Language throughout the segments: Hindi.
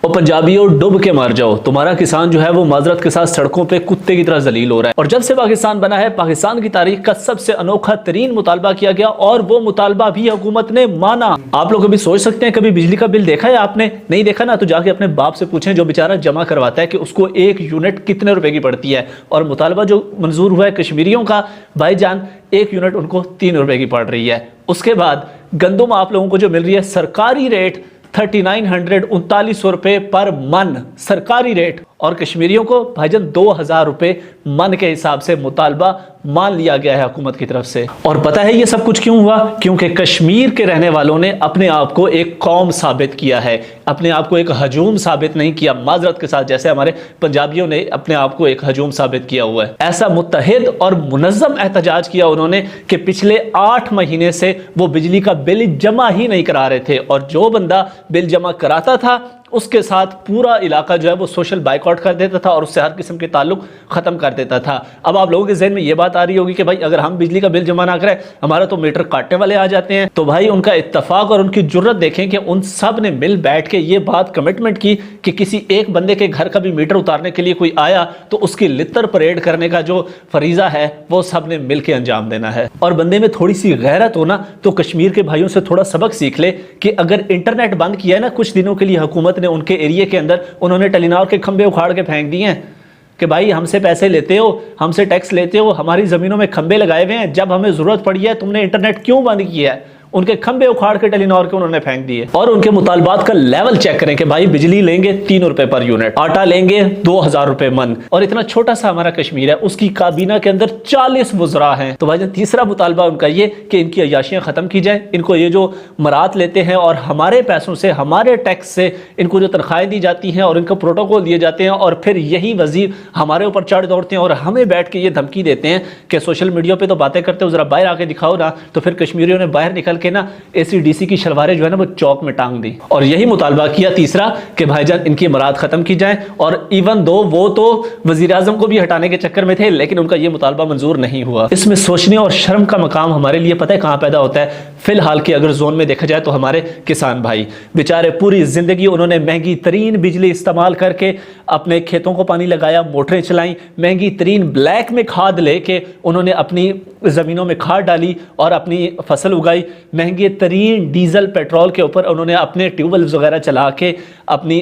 वो पंजाबियों डूब के मर जाओ, तुम्हारा किसान जो है वो माजरत के साथ सड़कों पे कुत्ते की तरह जलील हो रहा है। और जब से पाकिस्तान बना है, पाकिस्तान की तारीख का सबसे अनोखा तरीन मुतालबा किया गया और वो मुतालबा भी हुकूमत ने माना। आप लोग कभी सोच सकते हैं, कभी बिजली का बिल देखा है आपने? नहीं देखा ना, तो जाके अपने बाप से पूछें जो बेचारा जमा करवाता है कि उसको एक यूनिट कितने रुपए की पड़ती है। और मुतालबा जो मंजूर हुआ है कश्मीरियों का, भाईजान एक यूनिट उनको 3 रुपए की पड़ रही है। उसके बाद गंदम आप लोगों को जो मिल रही है सरकारी रेट 3900 रुपए पर मन, सरकारी रेट। और कश्मीरियों को भाईजान 2000 रुपए मन के हिसाब से मुतालबा मान लिया गया है हुकूमत की तरफ से। और पता है ये सब कुछ क्यों हुआ? क्योंकि कश्मीर के रहने वालों ने अपने आप को एक कौम साबित किया है, अपने आप को एक हजूम साबित नहीं किया माजरत के साथ, जैसे हमारे पंजाबियों ने अपने आप को एक हजूम साबित किया हुआ है। ऐसा मुत्तहिद और मुनज़्ज़म एहतजाज किया उन्होंने कि पिछले 8 महीने से वो बिजली का बिल जमा ही नहीं करा रहे थे, और जो बंदा बिल जमा कराता था उसके साथ पूरा इलाका जो है वो सोशल बाइकआउट कर देता था और उससे हर किस्म के ताल्लुक ख़त्म कर देता था। अब आप लोगों के जहन में ये बात आ रही होगी कि भाई अगर हम बिजली का बिल जमा ना करें हमारा तो मीटर काटने वाले आ जाते हैं। तो भाई उनका इत्तफाक और उनकी जुर्रत देखें कि उन सब ने मिल बैठ के ये बात कमिटमेंट की कि किसी एक बंदे के घर का भी मीटर उतारने के लिए कोई आया तो उसकी लित्तर परेड करने का जो फरीज़ा है वो सब ने मिल के अंजाम देना है। और बंदे में थोड़ी सी गैरत हो ना तो कश्मीर के भाइयों से थोड़ा सबक सीख ले कि अगर इंटरनेट बंद किया है ना कुछ दिनों के लिए हुकूमत ने, उनके एरिया के अंदर उन्होंने टेलीनॉर के खंबे उखाड़ के फेंक दिए हैं कि भाई हमसे पैसे लेते हो, हमसे टैक्स लेते हो, हमारी जमीनों में खंबे लगाए हुए हैं, जब हमें जरूरत पड़ी है तुमने इंटरनेट क्यों बंद किया है? उनके खंबे उखाड़ के टेलीनॉर के उन्होंने फेंक दिए। और उनके मुतालबात का लेवल चेक करें कि भाई बिजली लेंगे 3 रुपए पर यूनिट, आटा लेंगे 2000 रुपए मन। और इतना छोटा सा हमारा कश्मीर है, उसकी काबीना के अंदर 40 वज़रा हैं। तो भाई तीसरा मुतालबा उनका ये कि इनकी अयाशियां खत्म की जाए, इनको ये जो मरात लेते हैं और हमारे पैसों से, हमारे टैक्स से इनको जो तनख्वाहें दी जाती हैं और इनको प्रोटोकॉल दिए जाते हैं, और फिर यही वजीर हमारे ऊपर चढ़ दौड़ते हैं और हमें बैठ के ये धमकी देते हैं कि सोशल मीडिया पर तो बातें करते हो, जरा बाहर आके दिखाओ ना। तो फिर कश्मीरियों ने बाहर निकल के ना ACDC की शलवारें जो है ना वो चौक में टांग दी और यही मुतालबा किया तीसरा कि भाईजान इनकी मराद खत्म की जाए। और इवन दो वो तो वजीर आजम को भी हटाने के चक्कर में थे, लेकिन उनका ये मुतालबा मंजूर नहीं हुआ। इसमें सोचने और शर्म का मकाम हमारे लिए पता है कहां पैदा होता है? फिलहाल के अगर जोन में देखा जाए तो हमारे किसान भाई बेचारे पूरी जिंदगी उन्होंने महंगी तरीन बिजली इस्तेमाल करके अपने खेतों को पानी लगाया, मोटरें चलाई, महंगी तरीन ब्लैक में खाद लेके उन्होंने अपनी जमीनों में खाद डाली और अपनी फसल उगाई, महंगे तरीन डीजल पेट्रोल के ऊपर उन्होंने अपने ट्यूबवेल्स वगैरह चला के अपनी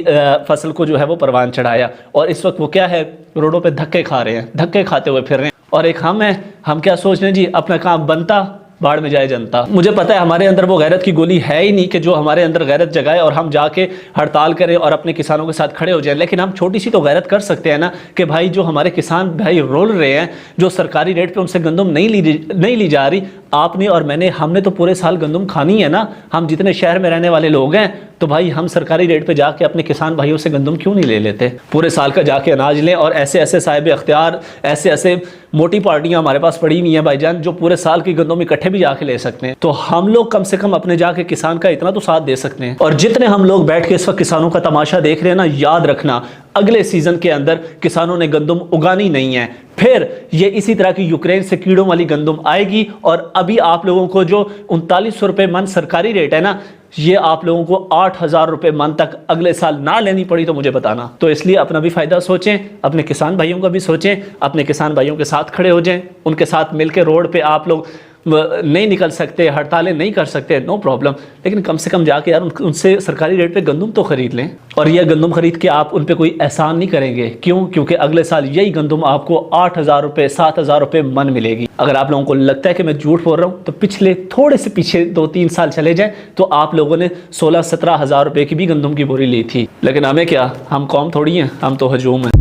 फसल को जो है वो परवान चढ़ाया। और इस वक्त वो क्या है, रोडों पे धक्के खा रहे हैं, धक्के खाते हुए फिर रहे हैं। और एक हम हैं, हम क्या सोच रहे हैं जी, अपना काम बनता बाढ़ में जाए जनता। मुझे पता है हमारे अंदर वो गैरत की गोली है ही नहीं कि जो हमारे अंदर गैरत जगाए और हम जाके हड़ताल करें और अपने किसानों के साथ खड़े हो जाएं। लेकिन हम छोटी सी तो गैरत कर सकते हैं ना कि भाई जो हमारे किसान भाई रोल रहे हैं, जो सरकारी रेट पे उनसे गंदम नहीं ली जा रही, आपने और मैंने, हमने तो पूरे साल गंदम खानी है ना। हम जितने शहर में रहने वाले लोग हैं तो भाई हम सरकारी रेट पे जाके अपने किसान भाइयों से गंदम क्यों नहीं ले लेते? पूरे साल का जाके अनाज लें। और ऐसे ऐसे साहिब अख्तियार, ऐसे ऐसे मोटी पार्टियां हमारे पास पड़ी हुई हैं भाईजान जो पूरे साल की गंदम इकट्ठे भी जाके ले सकते हैं। तो हम लोग कम से कम अपने जाके किसान का इतना तो साथ दे सकते हैं। और जितने हम लोग बैठ के इस वक्त किसानों का तमाशा देख रहे हैं ना, याद रखना अगले सीजन के अंदर किसानों ने गंदम उगानी नहीं है, फिर ये इसी तरह की यूक्रेन से कीड़ों वाली गंदम आएगी। और अभी आप लोगों को जो 3900 रुपए मन सरकारी रेट है ना, ये आप लोगों को 8000 रुपए मन तक अगले साल ना लेनी पड़ी तो मुझे बताना। तो इसलिए अपना भी फायदा सोचें, अपने किसान भाइयों का भी सोचें, अपने किसान भाइयों के साथ खड़े हो जाएं, उनके साथ मिलकर रोड पे आप लोग नहीं निकल सकते, हड़तालें नहीं कर सकते, नो प्रॉब्लम, लेकिन कम से कम जाके यार उनसे सरकारी रेट पे गंदम तो खरीद लें। और यह गंदम खरीद के आप उन पे कोई एहसान नहीं करेंगे। क्यों? क्योंकि अगले साल यही गंदम आपको 8000 रुपए 7000 रुपए मन मिलेगी। अगर आप लोगों को लगता है कि मैं झूठ बोल रहा हूँ तो पिछले थोड़े से पीछे 2-3 साल चले जाए तो आप लोगों ने 16-17 हज़ार रुपए की भी गंदम की बोरी ली थी। लेकिन हमें क्या, हम कौम थोड़ी हैं, हम तो हजूम हैं।